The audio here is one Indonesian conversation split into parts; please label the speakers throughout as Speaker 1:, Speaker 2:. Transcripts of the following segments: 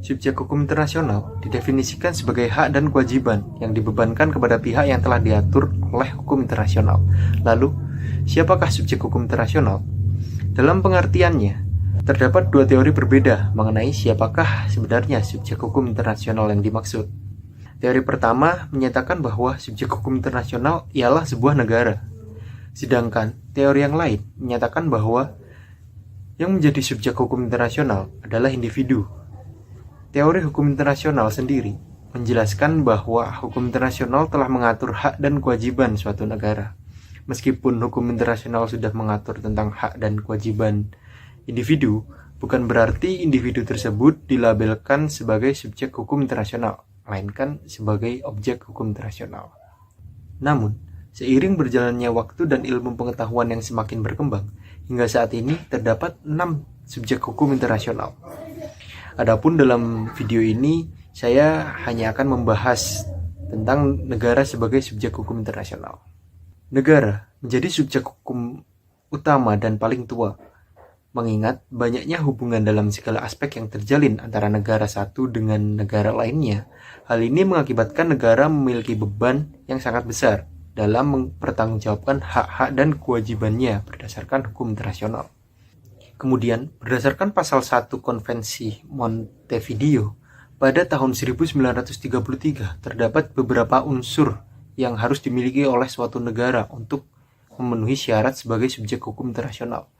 Speaker 1: Subjek hukum internasional didefinisikan sebagai hak dan kewajiban yang dibebankan kepada pihak yang telah diatur oleh hukum internasional. Lalu, siapakah subjek hukum internasional? Dalam pengertiannya, terdapat dua teori berbeda mengenai siapakah sebenarnya subjek hukum internasional yang dimaksud. Teori pertama menyatakan bahwa subjek hukum internasional ialah sebuah negara. Sedangkan teori yang lain menyatakan bahwa yang menjadi subjek hukum internasional adalah individu. Teori hukum internasional sendiri menjelaskan bahwa hukum internasional telah mengatur hak dan kewajiban suatu negara. Meskipun hukum internasional sudah mengatur tentang hak dan kewajiban individu, bukan berarti individu tersebut dilabelkan sebagai subjek hukum internasional, melainkan sebagai objek hukum internasional. Namun, seiring berjalannya waktu dan ilmu pengetahuan yang semakin berkembang, hingga saat ini terdapat 6 subjek hukum internasional. Adapun dalam video ini, saya hanya akan membahas tentang negara sebagai subjek hukum internasional. Negara menjadi subjek hukum utama dan paling tua, mengingat banyaknya hubungan dalam segala aspek yang terjalin antara negara satu dengan negara lainnya. Hal ini mengakibatkan negara memiliki beban yang sangat besar dalam mempertanggungjawabkan hak-hak dan kewajibannya berdasarkan hukum internasional. Kemudian, berdasarkan pasal 1 Konvensi Montevideo, pada tahun 1933 terdapat beberapa unsur yang harus dimiliki oleh suatu negara untuk memenuhi syarat sebagai subjek hukum internasional.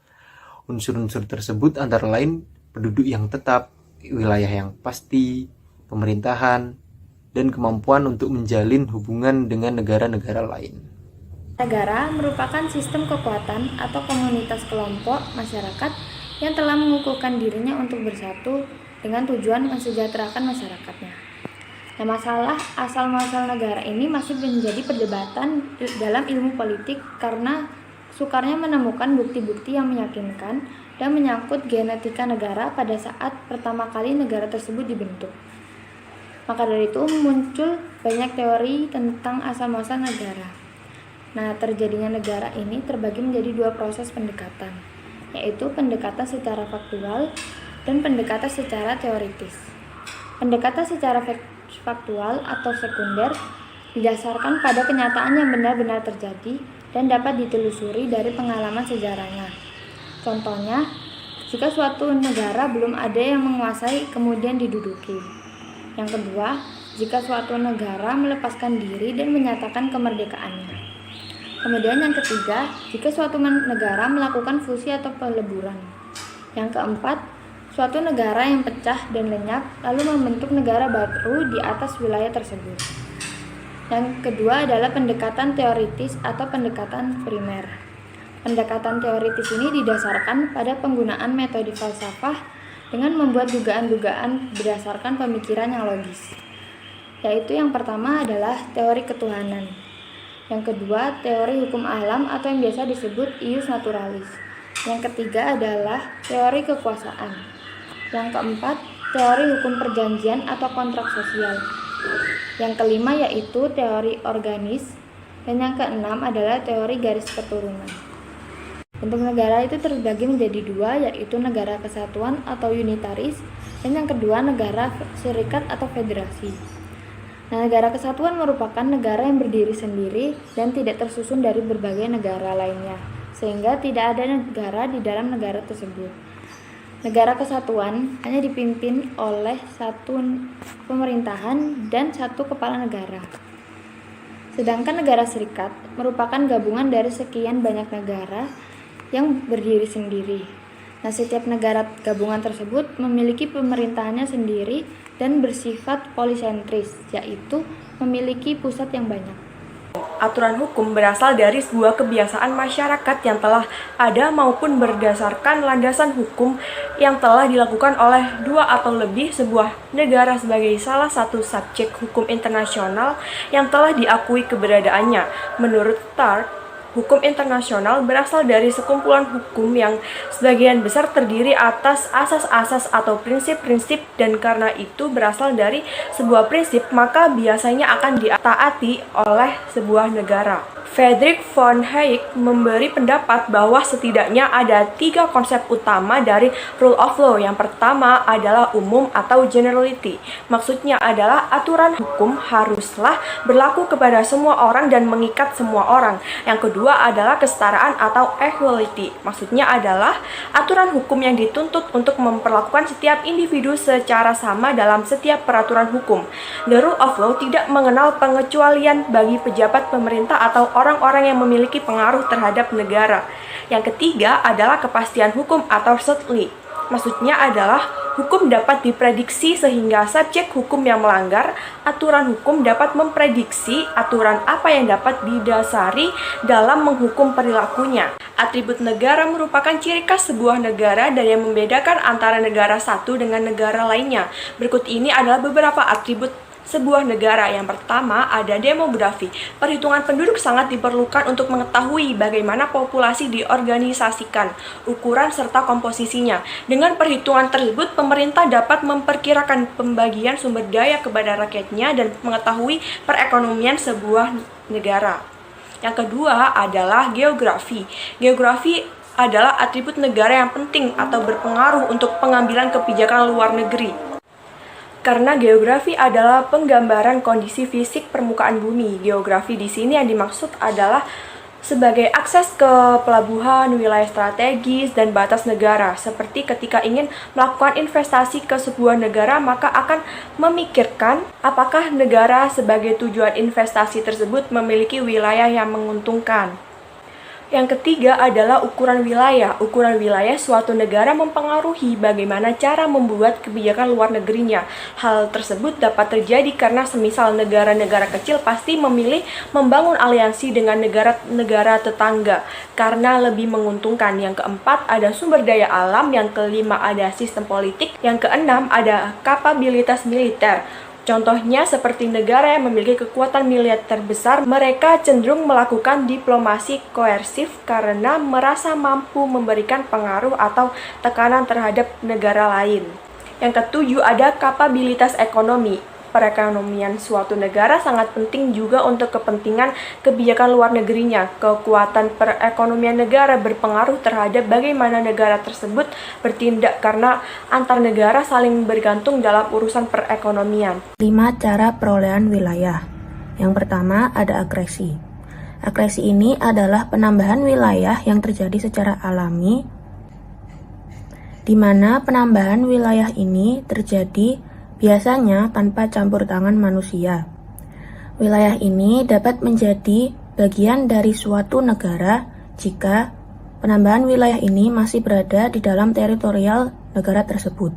Speaker 1: Unsur-unsur tersebut antara lain penduduk yang tetap, wilayah yang pasti, pemerintahan, dan kemampuan untuk menjalin hubungan dengan negara-negara lain.
Speaker 2: Negara merupakan sistem kekuatan atau komunitas kelompok masyarakat yang telah mengukuhkan dirinya untuk bersatu dengan tujuan mensejahterakan masyarakatnya. Nah, masalah asal-muasal negara ini masih menjadi perdebatan dalam ilmu politik karena sukarnya menemukan bukti-bukti yang meyakinkan dan menyangkut genetika negara pada saat pertama kali negara tersebut dibentuk. Maka dari itu muncul banyak teori tentang asal-muasal negara. Nah, terjadinya negara ini terbagi menjadi dua proses pendekatan, yaitu pendekatan secara faktual dan pendekatan secara teoritis. Pendekatan secara faktual atau sekunder didasarkan pada kenyataan yang benar-benar terjadi dan dapat ditelusuri dari pengalaman sejarahnya. Contohnya, jika suatu negara belum ada yang menguasai kemudian diduduki. Yang kedua, jika suatu negara melepaskan diri dan menyatakan kemerdekaannya. Kemudian yang ketiga, jika suatu negara melakukan fusi atau peleburan. Yang keempat, suatu negara yang pecah dan lenyap lalu membentuk negara baru di atas wilayah tersebut. Yang kedua adalah pendekatan teoritis atau pendekatan primer. Pendekatan teoritis ini didasarkan pada penggunaan metode falsafah dengan membuat dugaan-dugaan berdasarkan pemikiran yang logis. Yaitu yang pertama adalah teori ketuhanan. Yang kedua, teori hukum alam atau yang biasa disebut ius naturalis. Yang ketiga adalah teori kekuasaan. Yang keempat, teori hukum perjanjian atau kontrak sosial. Yang kelima yaitu teori organis. Dan yang keenam adalah teori garis keturunan. Bentuk negara itu terbagi menjadi dua, yaitu negara kesatuan atau unitaris, dan yang kedua negara serikat atau federasi. Nah, negara kesatuan merupakan negara yang berdiri sendiri dan tidak tersusun dari berbagai negara lainnya, sehingga tidak ada negara di dalam negara tersebut. Negara kesatuan hanya dipimpin oleh satu pemerintahan dan satu kepala negara. Sedangkan negara serikat merupakan gabungan dari sekian banyak negara yang berdiri sendiri. Nah, setiap negara gabungan tersebut memiliki pemerintahannya sendiri dan bersifat polisentris, yaitu memiliki pusat yang banyak.
Speaker 3: Aturan hukum berasal dari sebuah kebiasaan masyarakat yang telah ada maupun berdasarkan landasan hukum yang telah dilakukan oleh dua atau lebih sebuah negara sebagai salah satu subjek hukum internasional yang telah diakui keberadaannya. Menurut Tarr, hukum internasional berasal dari sekumpulan hukum yang sebagian besar terdiri atas asas-asas atau prinsip-prinsip, dan karena itu berasal dari sebuah prinsip maka biasanya akan ditaati oleh sebuah negara. Friedrich von Hayek memberi pendapat bahwa setidaknya ada 3 konsep utama dari rule of law. Yang pertama adalah umum atau generality. Maksudnya adalah aturan hukum haruslah berlaku kepada semua orang dan mengikat semua orang. Yang kedua adalah kesetaraan atau equality. Maksudnya adalah aturan hukum yang dituntut untuk memperlakukan setiap individu secara sama dalam setiap peraturan hukum. The rule of law tidak mengenal pengecualian bagi pejabat pemerintah atau orang-orang yang memiliki pengaruh terhadap negara. Yang ketiga adalah kepastian hukum atau certainty. Maksudnya adalah hukum dapat diprediksi sehingga subjek hukum yang melanggar aturan hukum dapat memprediksi aturan apa yang dapat didasari dalam menghukum perilakunya. Atribut negara merupakan ciri khas sebuah negara dan yang membedakan antara negara satu dengan negara lainnya. Berikut ini adalah beberapa atribut sebuah negara. Yang pertama ada demografi. Perhitungan penduduk sangat diperlukan untuk mengetahui bagaimana populasi diorganisasikan, ukuran serta komposisinya. Dengan perhitungan tersebut, pemerintah dapat memperkirakan pembagian sumber daya kepada rakyatnya dan mengetahui perekonomian sebuah negara. Yang kedua adalah geografi. Geografi adalah atribut negara yang penting atau berpengaruh untuk pengambilan kebijakan luar negeri. Karena geografi adalah penggambaran kondisi fisik permukaan bumi. Geografi di sini yang dimaksud adalah sebagai akses ke pelabuhan, wilayah strategis, dan batas negara. Seperti ketika ingin melakukan investasi ke sebuah negara, maka akan memikirkan apakah negara sebagai tujuan investasi tersebut memiliki wilayah yang menguntungkan. Yang ketiga adalah ukuran wilayah. Ukuran wilayah suatu negara mempengaruhi bagaimana cara membuat kebijakan luar negerinya. Hal tersebut dapat terjadi karena semisal negara-negara kecil pasti memilih membangun aliansi dengan negara-negara tetangga karena lebih menguntungkan. Yang keempat ada sumber daya alam. Yang kelima ada sistem politik. Yang keenam ada kapabilitas militer. Contohnya seperti negara yang memiliki kekuatan militer besar, mereka cenderung melakukan diplomasi koersif karena merasa mampu memberikan pengaruh atau tekanan terhadap negara lain. Yang ketujuh ada kapabilitas ekonomi. Perekonomian suatu negara sangat penting juga untuk kepentingan kebijakan luar negerinya. Kekuatan perekonomian negara berpengaruh terhadap bagaimana negara tersebut bertindak karena antar negara saling bergantung dalam urusan perekonomian.
Speaker 4: 5 cara perolehan wilayah. Yang pertama ada akresi. Akresi ini adalah penambahan wilayah yang terjadi secara alami, di mana penambahan wilayah ini terjadi biasanya tanpa campur tangan manusia. Wilayah ini dapat menjadi bagian dari suatu negara jika penambahan wilayah ini masih berada di dalam teritorial negara tersebut.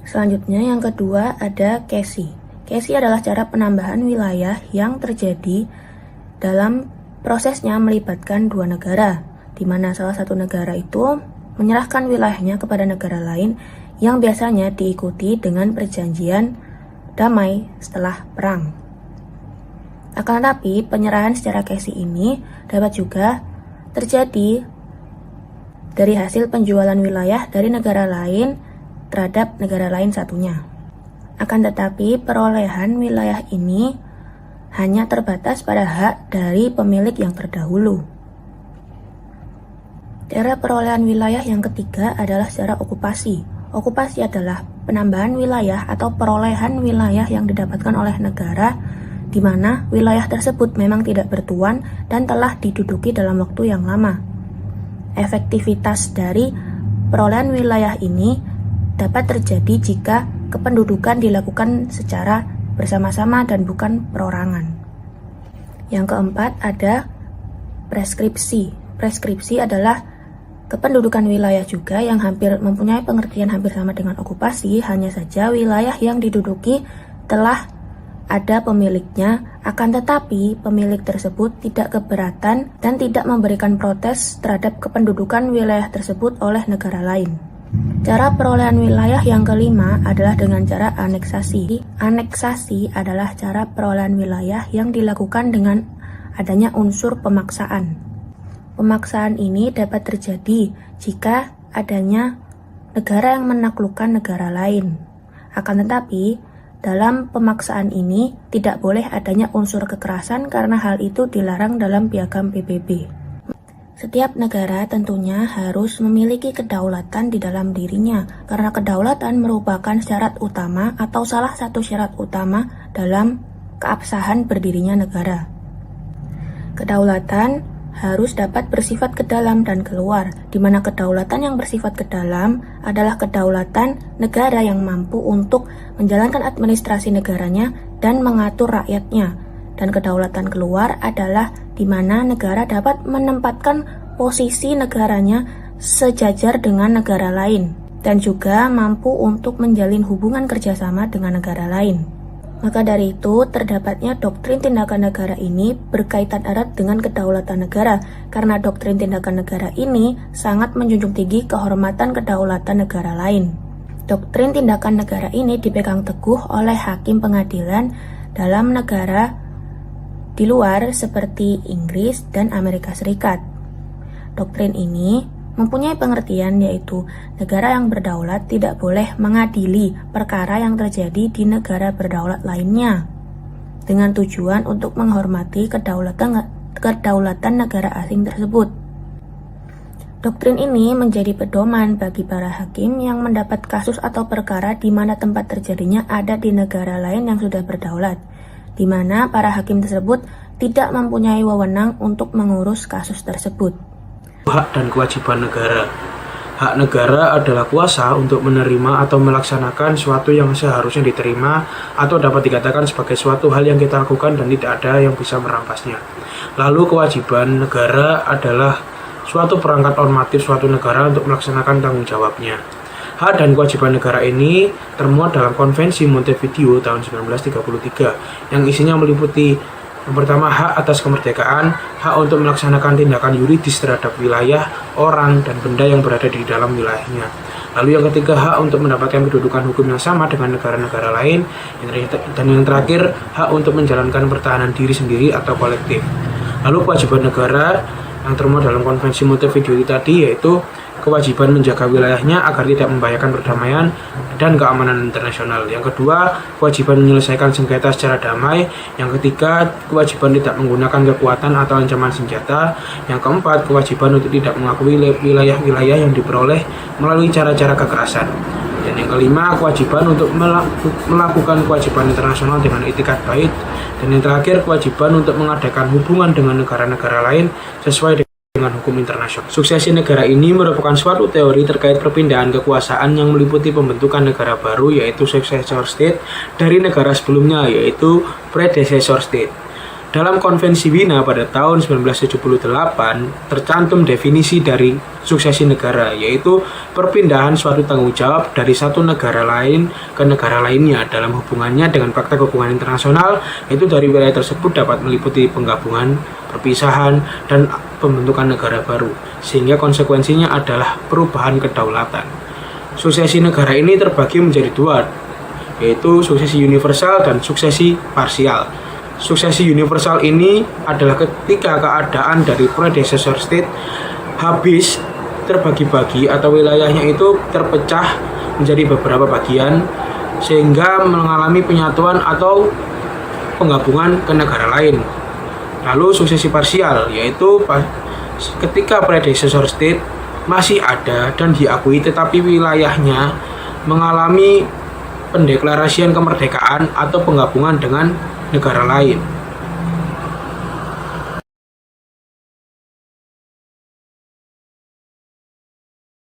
Speaker 4: Selanjutnya yang kedua ada kesi. Kesi adalah cara penambahan wilayah yang terjadi dalam prosesnya melibatkan dua negara, di mana salah satu negara itu menyerahkan wilayahnya kepada negara lain yang biasanya diikuti dengan perjanjian damai setelah perang. Akan tetapi, penyerahan secara kesi ini dapat juga terjadi dari hasil penjualan wilayah dari negara lain terhadap negara lain satunya. Akan tetapi, perolehan wilayah ini hanya terbatas pada hak dari pemilik yang terdahulu. Cara perolehan wilayah yang ketiga adalah secara okupasi. Okupasi adalah penambahan wilayah atau perolehan wilayah yang didapatkan oleh negara di mana wilayah tersebut memang tidak bertuan dan telah diduduki dalam waktu yang lama. Efektivitas dari perolehan wilayah ini dapat terjadi jika kependudukan dilakukan secara bersama-sama dan bukan perorangan. Yang keempat ada preskripsi. Preskripsi adalah kependudukan wilayah juga yang hampir mempunyai pengertian hampir sama dengan okupasi, hanya saja wilayah yang diduduki telah ada pemiliknya, akan tetapi pemilik tersebut tidak keberatan dan tidak memberikan protes terhadap kependudukan wilayah tersebut oleh negara lain. Cara perolehan wilayah yang kelima adalah dengan cara aneksasi. Aneksasi adalah cara perolehan wilayah yang dilakukan dengan adanya unsur pemaksaan. Pemaksaan ini dapat terjadi jika adanya negara yang menaklukkan negara lain. Akan tetapi, Dalam pemaksaan ini, tidak boleh adanya unsur kekerasan karena hal itu dilarang dalam Piagam PBB. Setiap negara tentunya harus memiliki kedaulatan di dalam dirinya, karena kedaulatan merupakan syarat utama atau salah satu syarat utama dalam keabsahan berdirinya negara. Kedaulatan harus dapat bersifat ke dalam dan keluar, di mana kedaulatan yang bersifat ke dalam adalah kedaulatan negara yang mampu untuk menjalankan administrasi negaranya dan mengatur rakyatnya. Dan kedaulatan keluar adalah di mana negara dapat menempatkan posisi negaranya sejajar dengan negara lain dan juga mampu untuk menjalin hubungan kerjasama dengan negara lain. Maka dari itu, terdapatnya doktrin tindakan negara ini berkaitan erat dengan kedaulatan negara, karena doktrin tindakan negara ini sangat menjunjung tinggi kehormatan kedaulatan negara lain. Doktrin tindakan negara ini dipegang teguh oleh hakim pengadilan dalam negara di luar seperti Inggris dan Amerika Serikat. Doktrin ini mempunyai pengertian yaitu negara yang berdaulat tidak boleh mengadili perkara yang terjadi di negara berdaulat lainnya dengan tujuan untuk menghormati kedaulatan negara asing tersebut. Doktrin ini menjadi pedoman bagi para hakim yang mendapat kasus atau perkara di mana tempat terjadinya ada di negara lain yang sudah berdaulat, di mana para hakim tersebut tidak mempunyai wewenang untuk mengurus kasus tersebut.
Speaker 5: Hak dan kewajiban negara. Hak negara adalah kuasa untuk menerima atau melaksanakan suatu yang seharusnya diterima atau dapat dikatakan sebagai suatu hal yang kita lakukan dan tidak ada yang bisa merampasnya. Lalu kewajiban negara adalah suatu perangkat normatif suatu negara untuk melaksanakan tanggung jawabnya. Hak dan kewajiban negara ini termuat dalam Konvensi Montevideo tahun 1933 yang isinya meliputi yang pertama, hak atas kemerdekaan, hak untuk melaksanakan tindakan yuridis terhadap wilayah, orang, dan benda yang berada di dalam wilayahnya. Lalu yang ketiga, hak untuk mendapatkan kedudukan hukum yang sama dengan negara-negara lain. Dan yang terakhir, hak untuk menjalankan pertahanan diri sendiri atau kolektif. Lalu kewajiban negara yang termuat dalam Konvensi Montevideo tadi yaitu kewajiban menjaga wilayahnya agar tidak membahayakan perdamaian dan keamanan internasional. Yang kedua, kewajiban menyelesaikan sengketa secara damai. Yang ketiga, kewajiban tidak menggunakan kekuatan atau ancaman senjata. Yang keempat, kewajiban untuk tidak mengakui wilayah-wilayah yang diperoleh melalui cara-cara kekerasan. Dan yang kelima, kewajiban untuk melakukan kewajiban internasional dengan itikat baik. Dan yang terakhir, kewajiban untuk mengadakan hubungan dengan negara-negara lain sesuai dengan hukum internasional. Suksesi negara ini merupakan suatu teori terkait perpindahan kekuasaan yang meliputi pembentukan negara baru yaitu successor state dari negara sebelumnya yaitu predecessor state. Dalam Konvensi Wina pada tahun 1978 tercantum definisi dari suksesi negara yaitu perpindahan suatu tanggung jawab dari satu negara lain ke negara lainnya dalam hubungannya dengan praktek hubungan internasional, yaitu dari wilayah tersebut dapat meliputi penggabungan, perpisahan, dan pembentukan negara baru, sehingga konsekuensinya adalah perubahan kedaulatan. Suksesi negara ini terbagi menjadi dua, yaitu suksesi universal dan suksesi parsial. Suksesi universal ini adalah ketika keadaan dari predecessor state habis terbagi-bagi atau wilayahnya itu terpecah menjadi beberapa bagian sehingga mengalami penyatuan atau penggabungan ke negara lain. Lalu suksesi parsial yaitu ketika predecessor state masih ada dan diakui tetapi wilayahnya mengalami pendeklarasian kemerdekaan atau penggabungan dengan negara lain.